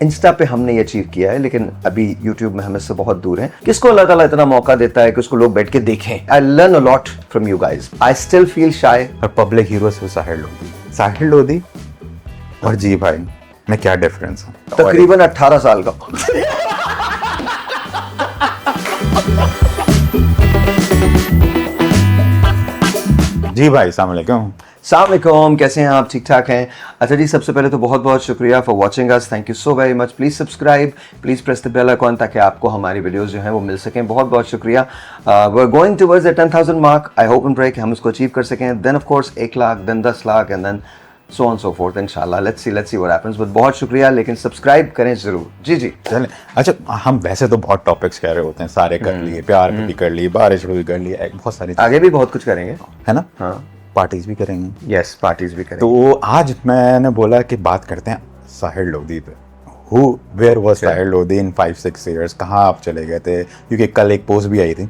Insta पे हमने ये अचीव किया है, लेकिन अभी यूट्यूब में हम इससे बहुत दूर हैं। किसको अल्लाह ताला इतना मौका देता है कि उसको लोग बैठ के देखें। I learn a lot from you guys. I still feel shy. और पब्लिक हीरो से साहिल लोधी और जी भाई में क्या डिफरेंस है? तकरीबन 18 साल का। जी भाई अस्सलाम वालेकुम। अस्सलाम, कैसे हैं आप? ठीक ठाक हैं? अच्छा जी, सबसे पहले तो बहुत बहुत शुक्रिया for watching us. Thank you so very much. Please subscribe, please press the bell icon ताकि आपको हमारी वीडियोस जो हैं वो मिल सकें। बहुत बहुत शुक्रिया। We are going towards the 10,000 mark. I hope and pray कि हम इसको अचीव कर सकें। Then of course 1 lakh, then 10 lakh and then so on so forth इंशाल्लाह। Let's see what happens. But बहुत शुक्रिया, लेकिन सब्सक्राइब करें जरूर। जी जी चलें। अच्छा, हम वैसे तो बहुत टॉपिक्स कह रहे होते हैं, सारे कर लिए, प्यार पे भी कर लिए, बारिश पे भी कर लिए, बहुत सारी आगे भी बहुत कुछ करेंगे, है ना? हाँ, पार्टीज भी करेंगे। यस, पार्टीज भी करेंगे। तो आज मैंने बोला कि बात करते हैं साहिल लोधी पे। Where was Sahil Lodhi in 5-6 years? कहाँ आप चले गए थे? क्योंकि कल एक पोस्ट भी आई थी,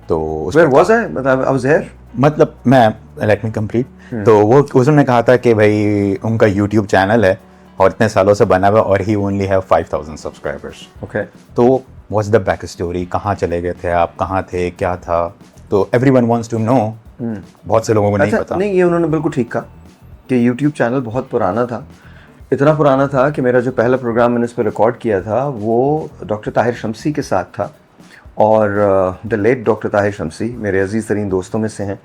तो वेयर वाज आई, मतलब आई वाज हियर, मतलब मैं लेट मी कंप्लीट। तो वो उसने कहा था कि भाई उनका यूट्यूब चैनल है और इतने सालों से बना हुआ और ही ओनली हैव 5,000 सब्सक्राइबर्स। ओके। तो व्हाट्स द बैक स्टोरी? कहाँ चले गए थे आप? कहाँ थे? क्या था? तो एवरीवन वांट्स टू नो। बहुत से लोगों को नहीं पता। नहीं, ये उन्होंने बिल्कुल ठीक कहा कि YouTube चैनल बहुत पुराना था। इतना पुराना था कि मेरा जो पहला प्रोग्राम मैंने इस पर रिकॉर्ड किया था वो डॉक्टर ताहिर शमसी के साथ था। और द लेट डॉक्टर ताहिर शमसी मेरे अजीज़ तरीन दोस्तों में से हैं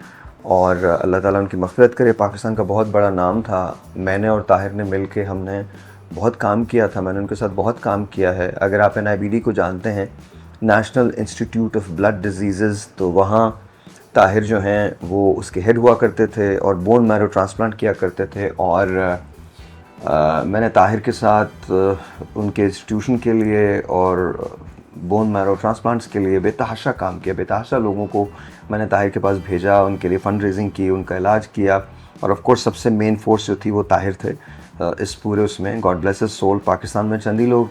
और अल्लाह ताला उनकी मग़फ़िरत करे। पाकिस्तान का बहुत बड़ा नाम था। मैंने और ताहिर ने मिल के हमने बहुत काम किया था। मैंने उनके साथ बहुत काम किया है। अगर आप NIBD को जानते हैं, national institute of blood disease, तो वहाँ ताहिर जो हैं वो उसके हेड हुआ करते थे और बोन मैरो ट्रांसप्लांट किया करते थे। और मैंने ताहिर के साथ उनके इंस्टीट्यूशन के लिए और बोन मैरो ट्रांसप्लांट्स के लिए बेतहाशा काम किया। बेतहाशा लोगों को मैंने ताहिर के पास भेजा, उनके लिए फ़ंड रेजिंग की, उनका इलाज किया। और ऑफ कोर्स सबसे मेन फोर्स जो थी वो ताहिर थे इस पूरे उसमें। God bless his soul. Pakistan में चंद ही लोग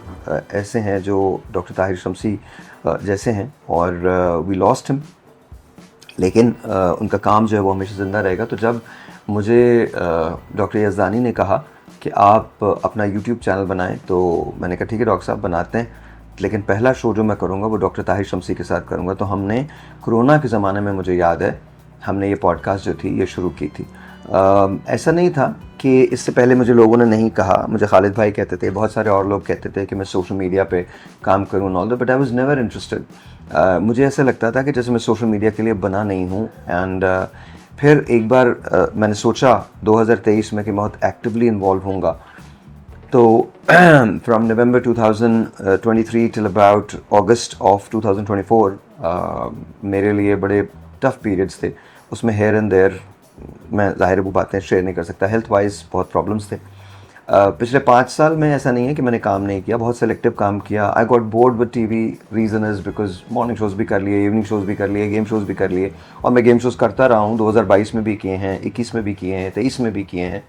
ऐसे हैं जो डॉक्टर ताहिर शमसी जैसे हैं, और वी लॉस्ट हिम, लेकिन उनका काम जो है वो हमेशा ज़िंदा रहेगा। तो जब मुझे डॉक्टर यज़दानी ने कहा कि आप अपना यूट्यूब चैनल बनाएं, तो मैंने कहा ठीक है डॉक्टर साहब, बनाते हैं, लेकिन पहला शो जो मैं करूँगा वो डॉक्टर ताहिर शमसी के साथ करूँगा। तो हमने कोरोना के ज़माने में, मुझे याद है, हमने ये पॉडकास्ट जो थी ये शुरू की थी। ऐसा नहीं था कि इससे पहले मुझे लोगों ने नहीं कहा। मुझे खालिद भाई कहते थे, बहुत सारे और लोग कहते थे कि मैं सोशल मीडिया पे काम करूँ all that, but I was never interested. मुझे ऐसा लगता था कि जैसे मैं सोशल मीडिया के लिए बना नहीं हूँ। एंड फिर एक बार मैंने सोचा 2023 में कि बहुत एक्टिवली इन्वॉल्व होऊंगा। तो from November 2023 till about August of 2024 मेरे लिए बड़े टफ पीरियड्स थे। उसमें हेयर एंड देयर मैं ज़ाहिर वो बातें शेयर नहीं कर सकता। हेल्थ वाइज बहुत प्रॉब्लम्स थे। पिछले 5 साल में ऐसा नहीं है कि मैंने काम नहीं किया, बहुत सेलेक्टिव काम किया। I got bored with TV। Reason is because morning shows भी कर लिए, इवनिंग शोज़ भी कर लिए, गेम शोज़ भी कर लिए, और मैं गेम शोज़ करता रहा हूँ। 2022 में भी किए हैं, 21 में भी किए हैं, 23 में भी किए हैं,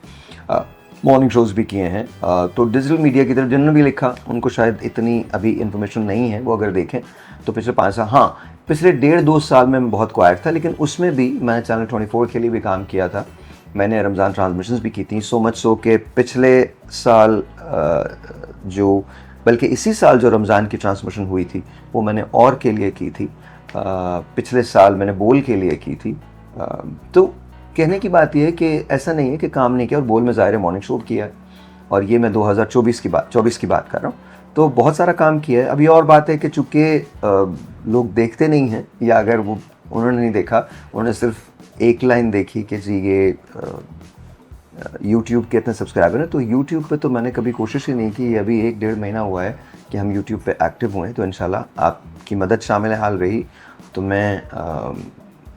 मॉर्निंग शोज़ भी किए हैं। तो डिजिटल मीडिया की तरफ जिन्होंने भी लिखा उनको शायद इतनी अभी इन्फॉर्मेशन नहीं है। वो अगर देखें तो पिछले 5 साल, हाँ, पिछले 1.5-2 साल में मैं बहुत क्वाइट था, लेकिन उसमें भी मैंने चैनल 24 के लिए भी काम किया था। मैंने रमज़ान ट्रांसमिशंस भी की थी। सो मच सो कि पिछले साल बल्कि इसी साल जो रमज़ान की ट्रांसमिशन हुई थी वो मैंने और के लिए की थी। पिछले साल मैंने बोल के लिए की थी। तो कहने की बात यह है कि ऐसा नहीं है कि काम नहीं किया। और बोल में ज़ाहिर मॉर्निंग शो किया है, और ये मैं 2024 की बात कर रहा हूँ। तो बहुत सारा काम किया है। अभी और बात है कि चूँकि लोग देखते नहीं हैं, या अगर वो उन्होंने नहीं देखा, उन्होंने सिर्फ एक लाइन देखी कि जी ये YouTube के इतने सब्सक्राइबर हैं, तो YouTube पे तो मैंने कभी कोशिश ही नहीं की। अभी 1-1.5 महीना हुआ है कि हम YouTube पे एक्टिव हुए हैं। तो इंशाल्लाह आपकी मदद शामिल हाल रही तो मैं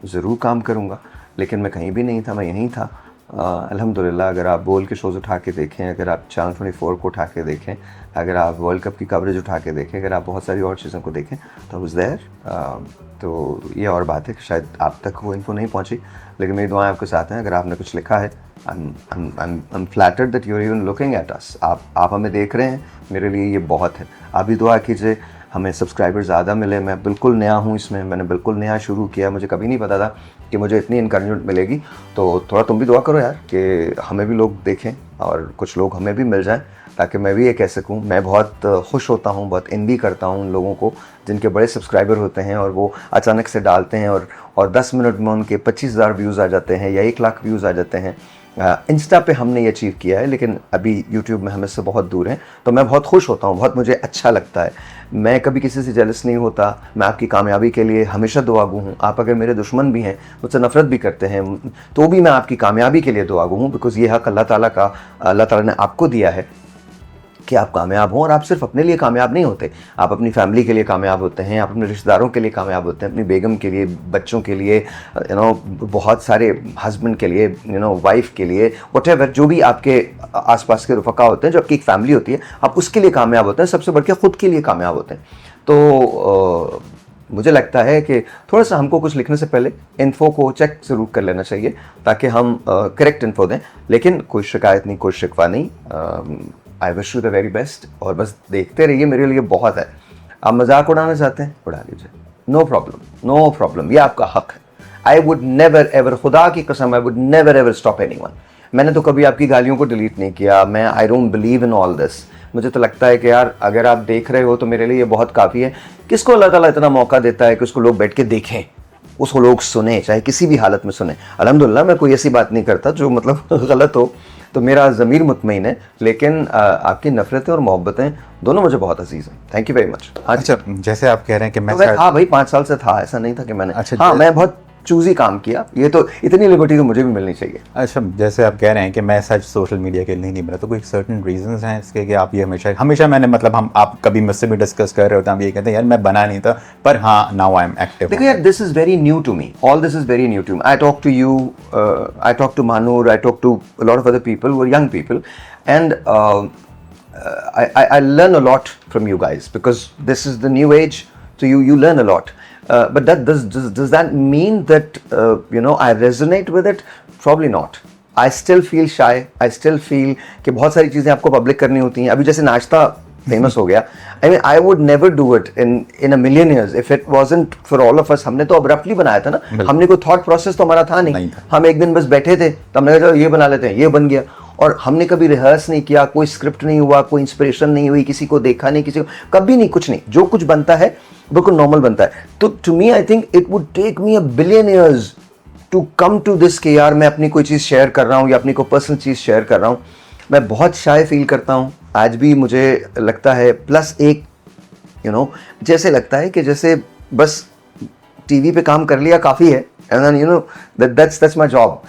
ज़रूर काम करूँगा। लेकिन मैं कहीं भी नहीं था, मैं यहीं था। अल्हम्दुलिल्लाह, अगर आप बोल के शोज़ उठा के देखें, अगर आप चैनल 24 को उठा के देखें, अगर आप वर्ल्ड कप की कवरेज उठा के देखें, अगर आप बहुत सारी और चीज़ों को देखें, तो वाज़ देयर। तो ये और बात है कि शायद आप तक वो इन्फो नहीं पहुंची, लेकिन मेरी दुआएं आपके साथ हैं। अगर आपने कुछ लिखा है, I am flattered that you are even looking at us. आप हमें देख रहे हैं, मेरे लिए ये बहुत है। आप भी दुआ कीजिए हमें सब्सक्राइबर ज़्यादा मिले। मैं बिल्कुल नया हूँ इसमें, मैंने बिल्कुल नया शुरू किया, मुझे कभी नहीं पता था कि मुझे इतनी इनकरेजमेंट मिलेगी। तो थोड़ा तुम भी दुआ करो यार कि हमें भी लोग देखें और कुछ लोग हमें भी मिल जाएं। ताकि मैं भी ये कह सकूं। मैं बहुत खुश होता हूं, बहुत एनवी करता हूं उन लोगों को जिनके बड़े सब्सक्राइबर होते हैं और वो अचानक से डालते हैं और 10 मिनट में उनके 25,000 व्यूज़ आ जाते हैं या 1 लाख व्यूज़ आ जाते हैं। इंस्टा पे हमने ये अचीव किया है, लेकिन अभी यूट्यूब में हम इससे बहुत दूर हैं। तो मैं बहुत खुश होता हूँ, बहुत मुझे अच्छा लगता है। मैं कभी किसी से जेलस नहीं होता। मैं आपकी कामयाबी के लिए हमेशा दुआगू हूँ। आप अगर मेरे दुश्मन भी हैं, मुझसे नफ़रत भी करते हैं, तो भी मैं आपकी कामयाबी के लिए दुआगू हूँ, बिकॉज़ ये हक़ अल्लाह ताला ने आपको दिया है कि आप कामयाब हों। और आप सिर्फ अपने लिए कामयाब नहीं होते, आप अपनी फैमिली के लिए कामयाब होते हैं, आप अपने रिश्तेदारों के लिए कामयाब होते हैं, अपनी बेगम के लिए, बच्चों के लिए, बहुत सारे हस्बैंड के लिए, वाइफ के लिए, व्हाटएवर, जो भी आपके आसपास के रुफ़का होते हैं, जो आपकी एक फैमिली होती है, आप उसके लिए कामयाब होते हैं। सबसे बढ़ के ख़ुद के लिए कामयाब होते हैं। तो मुझे लगता है कि थोड़ा सा हमको कुछ लिखने से पहले इन्फो को चेक ज़रूर कर लेना चाहिए, ताकि हम करेक्ट इन्फो दें। लेकिन कोई शिकायत नहीं, कोई शिकवा नहीं। I wish you the very best, और बस देखते रहिए, मेरे लिए बहुत है। आप मजाक उड़ाना चाहते हैं, उड़ा लीजिए, नो प्रॉब्लम, नो प्रॉब्लम, ये आपका हक है। आई वुड नेवर एवर, खुदा की कसम, I would never ever stop anyone. मैंने तो कभी आपकी गालियों को डिलीट नहीं किया। मैं I don't believe in all this. मुझे तो लगता है कि यार अगर आप देख रहे हो तो मेरे लिए ये बहुत काफ़ी है। किसको अल्लाह ताला इतना मौका देता है कि उसको लोग बैठ के देखें, उसको लोग सुने, चाहे किसी भी हालत में सुने। अल्हम्दुलिल्लाह मैं कोई ऐसी बात नहीं करता जो मतलब गलत हो, तो मेरा ज़मीर मुतमईन है। लेकिन आपकी नफ़रतें और मोहब्बतें दोनों मुझे बहुत अजीज़ हैं। Thank you very much. अच्छा, जैसे आप कह रहे हैं कि मैं हाँ भाई, 5 साल से था, ऐसा नहीं था कि मैंने, अच्छा, हाँ मैं बहुत चूज़ी काम किया। ये तो इतनी लिबर्टी तो मुझे भी मिलनी चाहिए। अच्छा, जैसे आप कह रहे हैं कि मैं सच सोशल मीडिया के लिए नहीं बना, तो कोई सर्टेन रीजंस हैं इसके कि आप ये हमेशा मैंने मतलब आप कभी मुझसे भी डिस्कस कर रहे होते हैं, आप ये कहते हैं यार मैं बना नहीं था, पर हाँ नाउ आई एम एक्टिव। देखो यार, this is very new to me, all this is very new to me. I talk to you, I talk to Manoor, I talk to a lot of other people वो young people, and I learn a lot from you guys, because this is the new age, so you learn a lot. But does that mean that I resonate with it? Probably not. I still feel shy. I still feel कि बहुत सारी चीज़ें आपको public करनी होती हैं। अभी जैसे नाश्ता फेमस हो गया, I mean I would never do it in a million years if it wasn't for all of us. हमने तो abruptly बनाया था ना, हमने कोई thought process तो हमारा था नहीं। हम एक दिन बस बैठे थे, तो हमने कहा चलो ये बना लेते हैं, ये बन गया। और हमने कभी रिहर्स नहीं किया, कोई स्क्रिप्ट नहीं हुआ, कोई इंस्पिरेशन नहीं हुई, किसी को देखा नहीं, किसी को कभी नहीं, कुछ नहीं। जो कुछ बनता है बिल्कुल नॉर्मल बनता है। तो to me I think it would take me 1 billion years to come to this कि यार मैं अपनी कोई चीज़ शेयर कर रहा हूँ या अपनी कोई पर्सनल चीज़ शेयर कर रहा हूँ। मैं बहुत शाय फील करता हूँ आज भी। मुझे लगता है प्लस एक जैसे लगता है कि जैसे बस टीवी पे काम कर लिया काफ़ी है, and that's my job.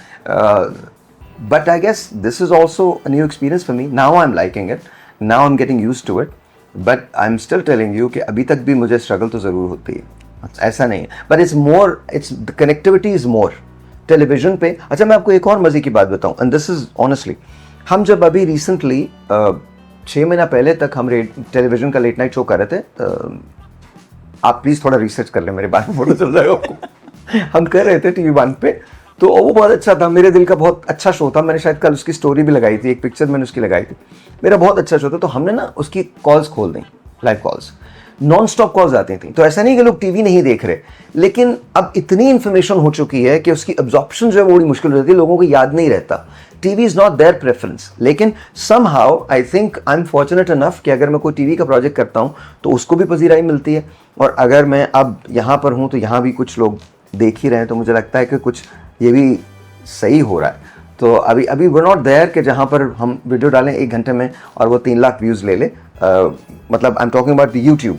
But I guess this is also a new experience for me. Now I'm liking it. Now I'm getting used to it. But I'm still telling you कि अभी तक भी मुझे struggle तो ज़रूर होती है। ऐसा नहीं है। But it's more, the connectivity is more. Television पे, अच्छा मैं आपको एक और मज़े की बात बताऊँ, and this is honestly, हम जब अभी recently 6 महीना पहले तक हम टेलीविज़न का लेट नाइट शो कर रहे थे। आप प्लीज़ थोड़ा रिसर्च कर लें, मेरे बारे में फोटो चल जाएगा आपको। हम कर रहे थे TV1 पे, तो वो बहुत अच्छा था, मेरे दिल का बहुत अच्छा शो था। मैंने शायद कल उसकी स्टोरी भी लगाई थी, एक पिक्चर मैंने उसकी लगाई थी। मेरा बहुत अच्छा शो था। तो हमने ना उसकी कॉल्स खोल दी, live calls, non stop calls आती थी। तो ऐसा नहीं कि लोग टीवी नहीं देख रहे, लेकिन अब इतनी इन्फॉर्मेशन हो चुकी है कि उसकी एब्जॉर्प्शन जो है वो बड़ी मुश्किल हो जाती है, लोगों को याद नहीं रहता। TV is not there preference. लेकिन somehow I think I am fortunate enough कि अगर मैं कोई टीवी का प्रोजेक्ट करता हूँ तो उसको भी पजीराई मिलती है, और अगर मैं अब यहाँ पर हूँ तो यहाँ भी कुछ लोग देख ही रहे हैं, तो मुझे लगता है कि कुछ ये भी सही हो रहा है। तो अभी वी नॉट देयर कि जहाँ पर हम वीडियो डालें 1 घंटे में और वो 3 लाख व्यूज़ ले ले। मतलब I am talking about the YouTube.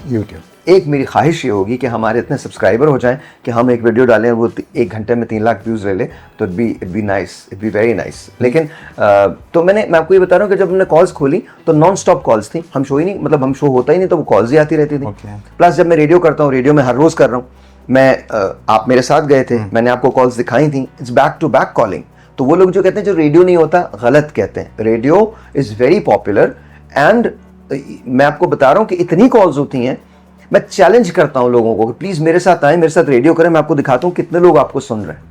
एक मेरी ख्वाहिश ये होगी कि हमारे इतने सब्सक्राइबर हो जाएं कि हम एक वीडियो डालें और वो 1 घंटे में 3 लाख व्यूज़ ले ले, तो it be nice, it be very nice. लेकिन तो मैं आपको ये बता रहा हूँ कि जब हमने कॉल्स खोली तो नॉन स्टॉप कॉल्स थी। हम शो ही नहीं, मतलब हम शो होता ही नहीं, तो वो कॉल्स ही आती रहती थी। प्लस जब मैं रेडियो करता हूँ, रेडियो में हर रोज़ कर रहा हूँ मैं, आप मेरे साथ गए थे, मैंने आपको कॉल्स दिखाई थी, it's back to back calling. तो वो लोग जो कहते हैं जो रेडियो नहीं होता, गलत कहते हैं। Radio is very popular, and मैं आपको बता रहा हूँ कि इतनी कॉल्स होती हैं। मैं चैलेंज करता हूँ लोगों को कि प्लीज़ मेरे साथ आएँ, मेरे साथ रेडियो करें, मैं आपको दिखाता हूँ कितने लोग आपको सुन रहे हैं।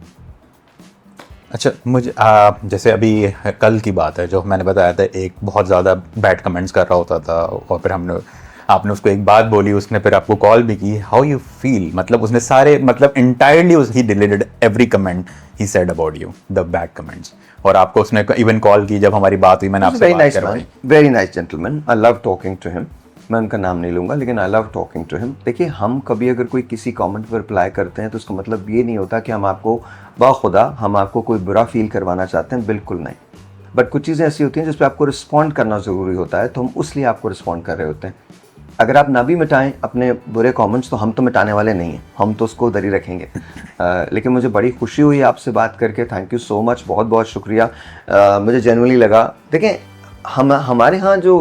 अच्छा, मुझे जैसे अभी कल की बात है, जो मैंने बताया था, एक बहुत ज़्यादा बैड कमेंट्स कर रहा होता था, और फिर हमने आपने उसको एक बात बोली, उसने फिर आपको कॉल भी की, हाउ यू फील? मतलब उसने सारे मतलब entirely he deleted every comment he said about you, the bad comments, और आपको उसने इवन कॉल की जब हमारी बात हुई, मैंने आपसे वेरी बात नाइस करवाई। Man, very nice gentleman, I love talking to him. मैं उनका नाम नहीं लूँगा लेकिन I love talking to him. देखिए, हम कभी अगर कोई किसी कमेंट पर रिप्लाई करते हैं तो उसका मतलब ये नहीं होता कि हम आपको बाखुदा हम आपको कोई बुरा फील करवाना चाहते हैं, बिल्कुल नहीं। बट कुछ चीज़ें ऐसी होती हैं जिस पर आपको रिस्पॉन्ड करना ज़रूरी होता है, तो हम उसलिए आपको रिस्पॉन्ड कर रहे होते हैं। अगर आप ना भी मिटाएं अपने बुरे कमेंट्स तो हम तो मिटाने वाले नहीं हैं, हम तो उसको उधर ही रखेंगे। लेकिन मुझे बड़ी खुशी हुई आपसे बात करके, थैंक यू सो मच, बहुत बहुत शुक्रिया। मुझे जेन्युइनली लगा, देखें हमारे यहाँ जो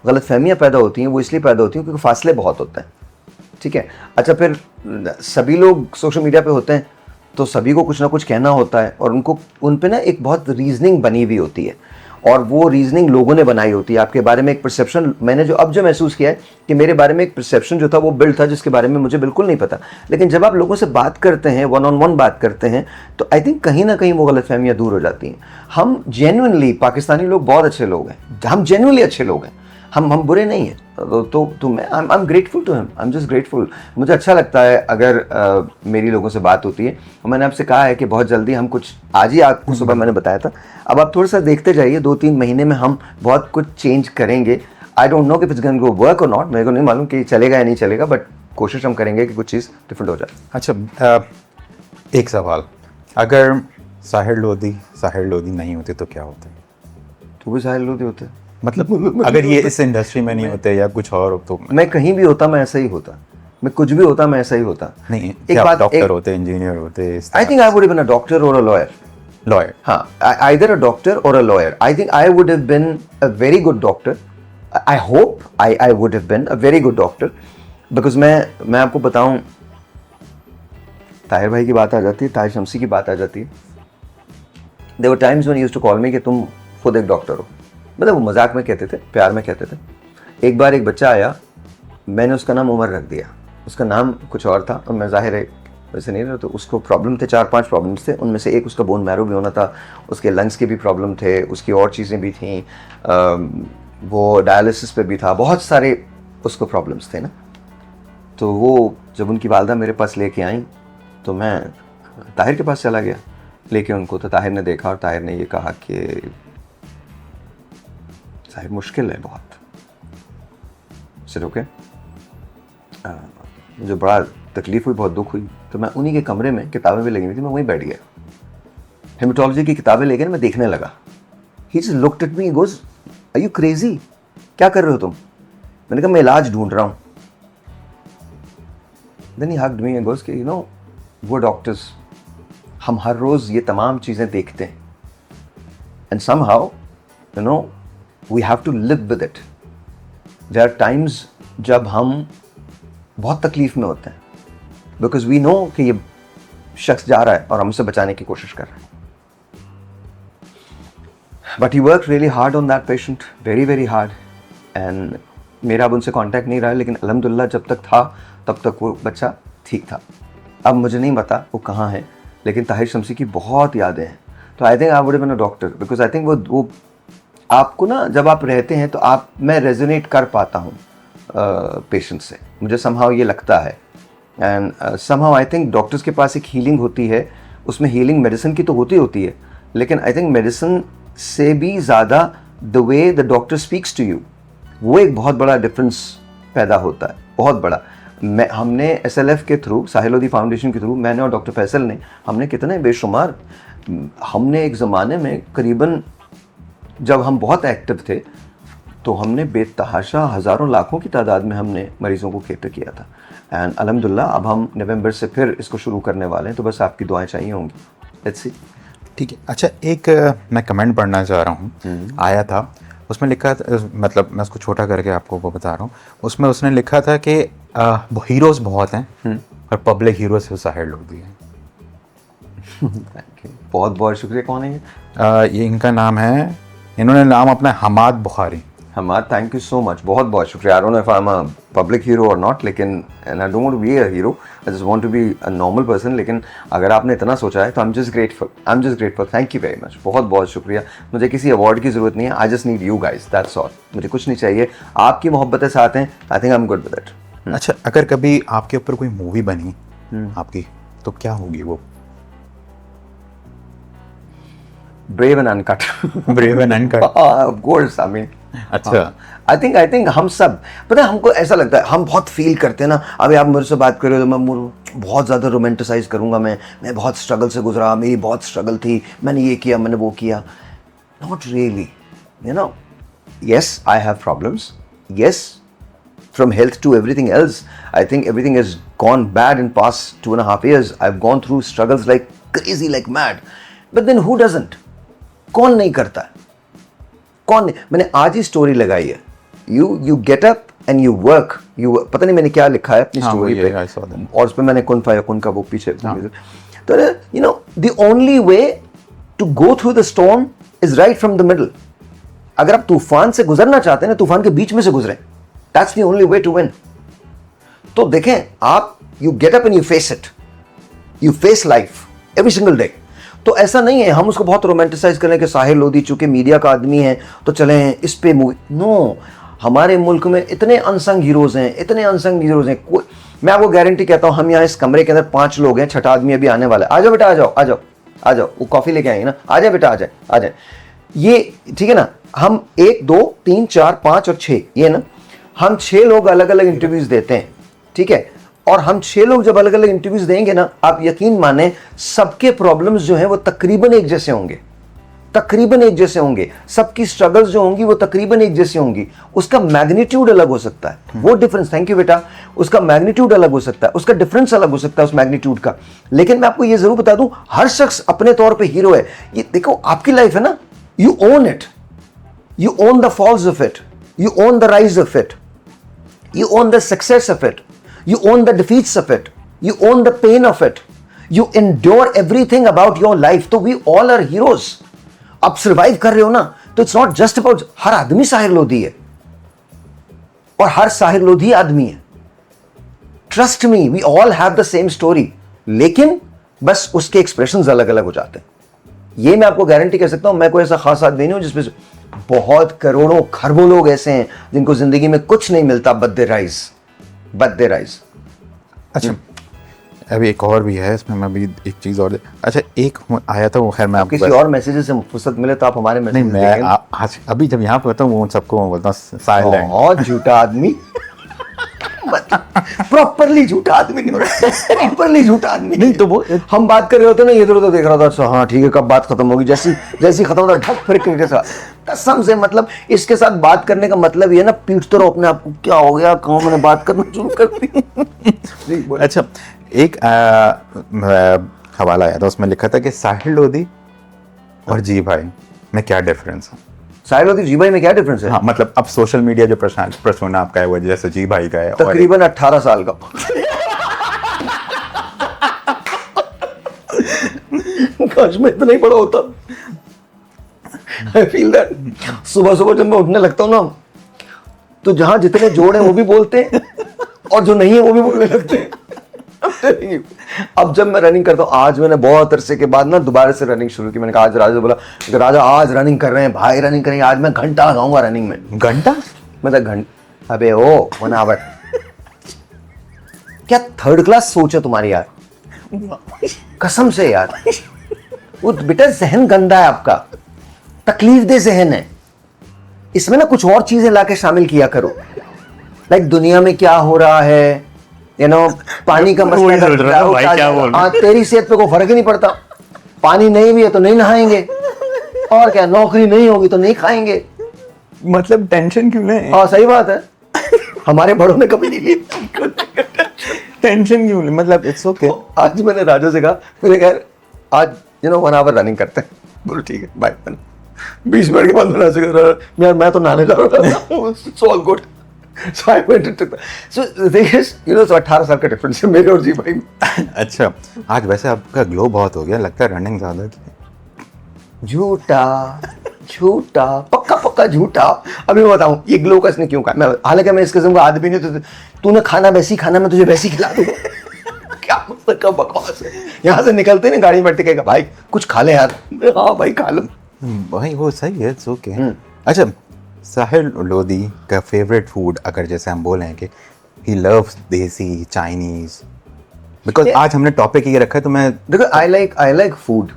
गलतफहमियाँ पैदा होती हैं वो इसलिए पैदा होती हैं क्योंकि फासले बहुत होते हैं, ठीक है। अच्छा, फिर सभी लोग सोशल मीडिया पे होते हैं तो सभी को कुछ ना कुछ कहना होता है और उनको उन पे ना एक बहुत रीजनिंग बनी हुई होती है और वो रीजनिंग लोगों ने बनाई होती है आपके बारे में। एक परसेप्शन मैंने जो महसूस किया है कि मेरे बारे में एक परसेप्शन जो था वो बिल्ड था जिसके बारे में मुझे बिल्कुल नहीं पता। लेकिन जब आप लोगों से बात करते हैं, वन ऑन वन बात करते हैं, तो आई थिंक कहीं ना कहीं वो गलतफहमियाँ दूर हो जाती हैं। हम जेन्युइनली, पाकिस्तानी लोग बहुत अच्छे लोग हैं, हम जेन्युइनली अच्छे लोग हैं, हम बुरे नहीं हैं। तो मैं I am grateful to him, I am just grateful. मुझे अच्छा लगता है अगर मेरी लोगों से बात होती है। और मैंने आपसे कहा है कि बहुत जल्दी हम कुछ, आज ही आपको सुबह मैंने बताया था, अब आप थोड़ा सा देखते जाइए, 2-3 महीने में हम बहुत कुछ चेंज करेंगे। आई डोंट नो कि इट्स गोइंग टू वर्क और नॉट, मेरे को नहीं मालूम कि चलेगा या नहीं चलेगा, बट कोशिश हम करेंगे कि कुछ चीज़ डिफरेंट हो जाए। अच्छा, एक सवाल, अगर साहिर लोधी नहीं होते तो क्या होता? तो भी साहिल लोधी होते हैं। मतलब अगर ये इस इंडस्ट्री में नहीं होते या कुछ और तो मैं कहीं भी होता मैं ऐसा ही होता, मैं कुछ भी होता मैं ऐसा ही होता। नहीं, एक बात, डॉक्टर होते, इंजीनियर होते, I think I would have been a doctor और अ लॉयर। लॉयर, हाँ, either a doctor or a lawyer. I think I would have been a very good doctor. I hope I would have been a very good doctor because मैं आपको बताऊं, ताहिर भाई की बात आ जाती है, ताहिर शम्सी की बात आ जाती है। There were times when he used to call me कि तुम खुद एक डॉक्टर हो, मतलब वो मजाक में कहते थे, प्यार में कहते थे। एक बार एक बच्चा आया, मैंने उसका नाम उमर रख दिया, उसका नाम कुछ और था और मैं जाहिर है वैसे नहीं रहा, तो उसको प्रॉब्लम थे, 4-5 प्रॉब्लम्स थे, उनमें से एक उसका बोन मैरो भी होना था, उसके लंग्स के भी प्रॉब्लम थे, उसकी और चीज़ें भी थी, वो डायलिसिस पे भी था, बहुत सारे उसको प्रॉब्लम्स थे ना। तो वो जब उनकी वालदा मेरे पास लेके आई तो मैं ताहिर के पास चला गया लेके उनको, तो ताहिर ने देखा और ताहिर ने ये कहा कि साहिर मुश्किल है बहुत। सिर्फ ओके, मुझे बड़ा तकलीफ हुई, बहुत दुख हुई, तो मैं उन्हीं के कमरे में, किताबें भी लगी हुई थी, मैं वहीं बैठ गया, हेमेटोलॉजी की किताबें लेकर मैं देखने लगा। He just looked at me, goes are you crazy, क्या कर रहे हो तुम? मैंने कहा मैं इलाज ढूंढ रहा हूँ। Then he hugged me and goes कि यू नो, वो डॉक्टर्स, हम हर रोज़ ये तमाम चीज़ें देखते हैं and somehow you know we have to live with it. There are times जब हम बहुत तकलीफ में होते हैं बिकॉज वी नो कि ये शख्स जा रहा है और हमसे बचाने की कोशिश कर रहा है, but he work really hard on that patient, very very hard. And मेरा अब उनसे कांटेक्ट नहीं रहा, लेकिन अल्हम्दुलिल्लाह जब तक था तब तक वो बच्चा ठीक था। अब मुझे नहीं पता वो कहाँ है, लेकिन ताहिर शम्सी की बहुत यादें हैं। तो I think I would have been a doctor because I think वो आपको ना, जब आप रहते हैं तो मैं रेजोनेट कर पाता हूँ पेशेंट से, मुझे समहाउ ये लगता है। And somehow I think doctors के पास एक हीलिंग होती है, उसमें हीलिंग मेडिसिन की तो होती है, लेकिन आई थिंक मेडिसिन से भी ज़्यादा the way the doctor speaks to you, वो एक बहुत बड़ा डिफरेंस पैदा होता है, बहुत बड़ा। हमने SLF के थ्रू, साहिल लोधी फाउंडेशन के थ्रू, मैंने और डॉक्टर फैसल ने, हमने कितने बेशुमार, हमने एक ज़माने में करीबन, जब हम बहुत एक्टिव थे तो हमने बेतहाशा हज़ारों लाखों की तादाद में हमने मरीज़ों को केटर किया था। एंड अल्हम्दुलिल्लाह अब हम नवंबर से फिर इसको शुरू करने वाले हैं, तो बस आपकी दुआएं चाहिए होंगी। Let's see. ठीक है। अच्छा, एक मैं कमेंट पढ़ना चाह रहा हूँ, आया था, उसमें लिखा था, मतलब मैं उसको छोटा करके आपको वो बता रहा हूँ, उसमें उसने लिखा था कि हीरोज़ बहुत हैं और पब्लिक हीरो से साहिर लोधी हैं। थैंक यू, बहुत बहुत शुक्रिया। कौन है ये? ये इनका नाम है, इन्होंने नाम अपना हमाद बुखारी। हमारा थैंक यू सो मच, बहुत बहुत शुक्रिया। I don't know if I am a public hero और नॉट, लेकिन and I don't want to be a hero, I just want to be a normal person. लेकिन अगर आपने इतना सोचा है तो I am just grateful, thank you very much, बहुत बहुत शुक्रिया। मुझे किसी अवार्ड की जरूरत नहीं है, I just need you guys, that's all. मुझे कुछ नहीं चाहिए, आपकी मोहब्बतें साथ हैं, आई think I am good with it. अच्छा, अगर कभी आपके ऊपर कोई मूवी बनी आपकी, तो क्या होगी वो? Brave and uncut. Brave and uncut, of course, I mean अच्छा। आई थिंक हम सब, पता है हमको ऐसा लगता है, हम बहुत फील करते हैं ना। अभी आप मेरे से बात कर रहे हो तो मैं बहुत ज़्यादा रोमांटिसाइज करूँगा, मैं बहुत स्ट्रगल से गुजरा, मेरी बहुत स्ट्रगल थी, मैंने ये किया, मैंने वो किया। Not really, you know. Yes, I have problems, yes, from health to everything else, I think everything has gone bad in past 2.5 years. I've gone through struggles like crazy, like mad. But then who doesn't? कौन नहीं करता? कौन नहीं? मैंने आज ही story लगाई है। You get up and you work. पता नहीं मैंने क्या लिखा है अपनी स्टोरी पे, और उस पे मैंने कुन फायकुन का वो पीछे। तो you know, the only way to go through the storm is right from the middle. अगर आप तूफान से गुजरना चाहते हैं ना, तूफान के बीच में से गुजरें। That's the only way to win. तो देखें आप, you get up and you face it. You face life every single day. तो ऐसा नहीं है हम उसको बहुत रोमांटिसाइज करें कि साहिर लोधी चूंकि मीडिया का आदमी है तो चलें इस पे मूवी। नो, हमारे मुल्क में इतने अनसंग हीरोज हैं, इतने अनसंग हीरोज हैं। मैं आपको गारंटी कहता हूँ, हम यहाँ इस कमरे के अंदर 5 लोग हैं, छठा आदमी अभी आने वाला है। आ जाओ बेटा, आ जाओ आ जाओ आ जाओ, वो कॉफी लेके आएंगे ना, आ जाए बेटा, आ जाए आ जाए। ये ठीक है ना, हम 1 2 3 4 5 और 6, ये ना, हम 6 लोग अलग अलग इंटरव्यूज देते हैं, ठीक है। और हम 6 लोग जब अलग अलग इंटरव्यूज देंगे ना, आप यकीन माने सबके प्रॉब्लम्स जो हैं वो तकरीबन एक जैसे होंगे, तकरीबन एक जैसे होंगे। सबकी स्ट्रगल्स जो होंगी वो तकरीबन एक जैसी होंगी। उसका मैग्नीट्यूड अलग हो सकता है, वो डिफरेंस, थैंक यू बेटा, उसका मैग्नीट्यूड अलग हो सकता है, उसका डिफरेंस अलग हो सकता है उस मैग्नीट्यूड का। लेकिन मैं आपको ये जरूर बता दूं, हर शख्स अपने तौर पर हीरो है। ये देखो, आपकी लाइफ है ना, you own it, you own the falls of it, you own the rise of it, you own the success of it, you own the defeats of it, you own the pain of it, you endure everything about your life. तो we all are heroes. आप survive कर रहे हो ना, तो it's not just about, हर आदमी साहिर लोधी है और हर साहिर लोधी आदमी है। Trust me, we all have the same story, लेकिन बस उसके एक्सप्रेशंस अलग अलग हो जाते हैं। ये मैं आपको गारंटी कर सकता हूं। मैं कोई ऐसा खास आदमी नहीं हूं जिसमें, बहुत करोड़ों खरबों लोग ऐसे हैं जिनको जिंदगी में कुछ नहीं मिलता, बट दे राइज। अच्छा, अभी एक और भी है इसमें, मैं भी एक चीज़ और, अच्छा एक आया था वो, खैर मैं आपको किसी और मैसेजेस से फुर्सत मिले तो आप हमारे मैसेज नहीं, मैं आज अभी जब यहाँ पे होता हूँ वो सबको बोलता हूँ साइलेंट। बहुत झूठा आदमी, प्रॉपरली झूठा आदमी नहीं, प्रॉपरली झूठा आदमी नहीं। तो वो हम बात कर रहे होते ना, इधर उधर देख रहा था, अच्छा हाँ ठीक है, कब बात खत्म होगी, जैसी खत्म होता ढक फिर के साथ, कसम से। मतलब इसके साथ बात करने का मतलब ये ना, पीटते रहो अपने आप को, क्या हो गया, कहाँ मैंने बात करना शुरू कर दी। अच्छा, एक हवाला आया था, उसमें लिखा था कि साहिर लोधी और जी भाई में क्या डिफरेंस है? साहिर लोधी जी भाई में क्या डिफरेंस है? हाँ, मतलब अब सोशल मीडिया जो पर्सोना आपका है वो जैसे जी भाई का है, तकरीबन 18 साल का। काश मैं इतना ही बड़ा होता। I feel that सुबह सुबह जब मैं उठने लगता हूँ ना, तो जहां जितने जोड़ हैं वो भी बोलते हैं और जो नहीं है वो भी बोलने लगते हैं। अब जब मैं रनिंग करता हूँ, आज मैंने बहुत अरसे के बाद ना दोबारा से रनिंग शुरू की। मैंने कहा, आज राजा से बोला, राजा आज रनिंग कर रहे हैं भाई, रनिंग करेंगे आज, मैं घंटा लगाऊंगा रनिंग में। घंटा? मतलब घंटा, अबे ओ 1 आवर। क्या थर्ड क्लास सोच है तुम्हारी यार, कसम से यार। वो बेटा जहन गंदा है आपका, तकलीफ दे जहन है। इसमें ना कुछ और चीजें लाके शामिल किया करो, लाइक दुनिया में क्या हो रहा है, यू नो, पानी का मसला, तेरी सेहत पे कोई फर्क ही नहीं पड़ता। पानी नहीं भी है तो नहीं नहाएंगे, और क्या, नौकरी नहीं होगी तो नहीं खाएंगे। मतलब टेंशन क्यों ले? हाँ सही बात है, हमारे बड़ों ने कभी नहीं ली टेंशन क्यों ले, मतलब इट्स ओके। आज मैंने राजा से कहा, मैंने कहा आज 1 आवर रनिंग करते हैं। बोलो ठीक है बाय। 20 मिनट के बाद मैंने से कहा, यार मैं तो नहाने जा रहा था, so all good. So I went and took that. So the thing is, you know, so 18 साल का डिफरेंस है मेरे और जी भाई में। अच्छा, आज वैसे आपका ग्लो बहुत हो गया, लगता है रनिंग ज्यादा की। झूठा, पक्का होता झूठा। अभी मैं बताऊं ये ग्लूकोस ने क्यों कहा, मैं हालांकि मैं इस किस्म का आदमी नहीं, तो तूने खाना वैसी खाना, मैं तुझे वैसी खिला दूंगा। क्या मतलब का बकवास है। यहाँ से निकलते ना गाड़ी में बैठ के, भाई कुछ खा ले यार, हाँ भाई खा लो भाई वो सही है, इट्स ओके। अच्छा, साहिल लोधी का फेवरेट फूड अगर जैसे हम बोलें कि ही लव्स देसी चाइनीज, बिकॉज आज हमने टॉपिक ये रखा है, तो मैं देखो I like food,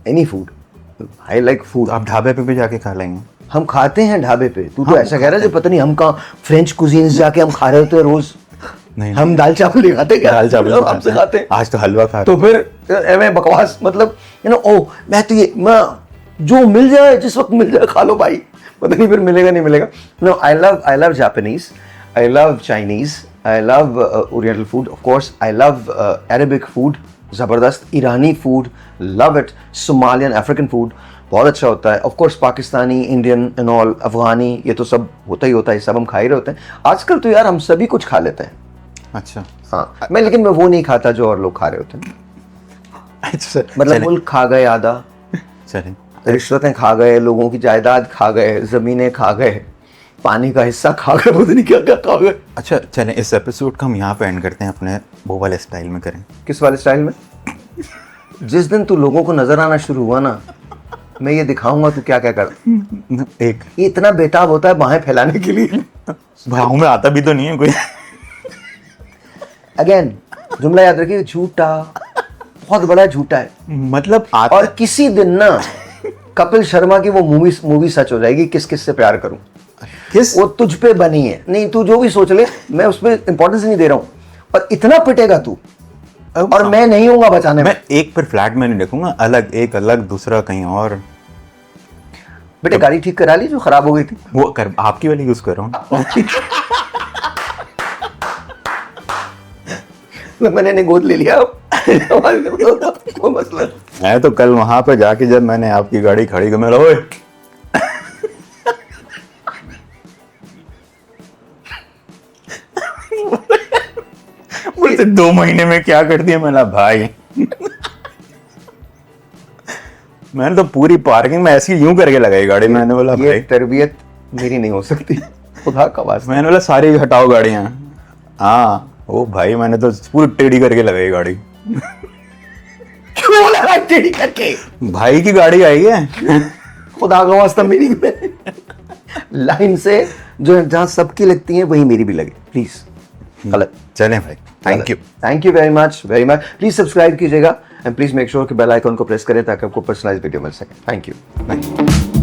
any food, I like food. आप ढाबे पे भी जाके खा लेंगे? हम खाते हैं ढाबे पे, तू तो ऐसा कह रहा है जो पता नहीं हम कहाँ फ्रेंच कुजीन्स जाके हम खा रहे होते हैं रोज। नहीं, हम दाल चावल नहीं खाते क्या? दाल चावल हमसे खाते हैं। आज तो हलवा खा तो फिर मैं बकवास, मतलब ओ मैं तो ये मैं जो मिल जाए जिस वक्त मिल जाए खा लो भाई, पता नहीं फिर मिलेगा नहीं मिलेगा। No, I love Japanese, I love Chinese, I love oriental food, of course I love Arabic food, ज़बरदस्त। ईरानी food love it, Somalian African food बहुत अच्छा होता है। Of course Pakistani, Indian and all, Afghani, ये तो सब होता ही होता है, सब हम खा ही रहे होते हैं आजकल तो यार, हम सभी कुछ खा लेते हैं। अच्छा हाँ, लेकिन मैं वो नहीं खाता जो और लोग खा रहे होते हैं। अच्छा, मतलब मुल्क खा गए आधा, चलें, रिश्वतें खा गए, लोगों की जायदाद खा गए, जमीनें खा गए, पानी का हिस्सा खा गए, पता नहीं क्या क्या खा गए। अच्छा चलें, इस एपिसोड को हम यहाँ पे एंड करते हैं, अपने वो वाले स्टाइल में करें। किस वाले स्टाइल में? जिस दिन तू लोगों को नजर आना शुरू हुआ ना, मैं ये दिखाऊंगा तू क्या क्या कर। एक ये इतना बेताब होता है बाहें फैलाने के लिए। भाव में आता भी तो नहीं है कोई। अगेन जुमला याद रखिए, झूठा, बहुत बड़ा झूठा है। मतलब और किसी दिन ना कपिल शर्मा की वो मूवी सच हो जाएगी, किस किस से प्यार करूं। किस? वो तुझ पे बनी है। नहीं, तू जो भी सोच ले, मैं उस पर इंपॉर्टेंस नहीं दे रहा हूं, और इतना पिटेगा तू, और मैं नहीं हूंगा बचाने में। मैं एक पर फ्लैट में नहीं देखूंगा, अलग एक अलग, दूसरा कहीं और। बेटे गाड़ी ठीक करा ली जो खराब हो गई थी? वो कर, आपकी वाली यूज कर रहा हूँ। मैंने ने गोद ले लिया। वो मसला। मैं तो कल वहां पे जाके जब मैंने आपकी गाड़ी खड़ी की, मैं ओए बोलते 2 महीने में क्या कर दिया? मैंने भाई मैंने तो पूरी पार्किंग में ऐसी यूं करके लगाई गाड़ी। मैंने बोला ये भाई तरबियत मेरी नहीं हो सकती, खुदा का वास्ता। मैंने बोला सारी हटाओ गाड़ियां। हाँ ओ भाई, मैंने तो पूरी टेढ़ी करके लगाई गाड़ी। क्यों लगा टेढ़ी करके? भाई की गाड़ी आई है। खुदा का वास्ता मेरी लाइन से जो जहां सबकी लगती है वहीं मेरी भी लगे प्लीज। गलत। चलें भाई, thank you very much please subscribe कीजिएगा, एंड प्लीज मेक श्योर कि बेल आइकन को प्रेस करें ताकि आपको पर्सनलाइज्ड वीडियो मिल सके। Thank you.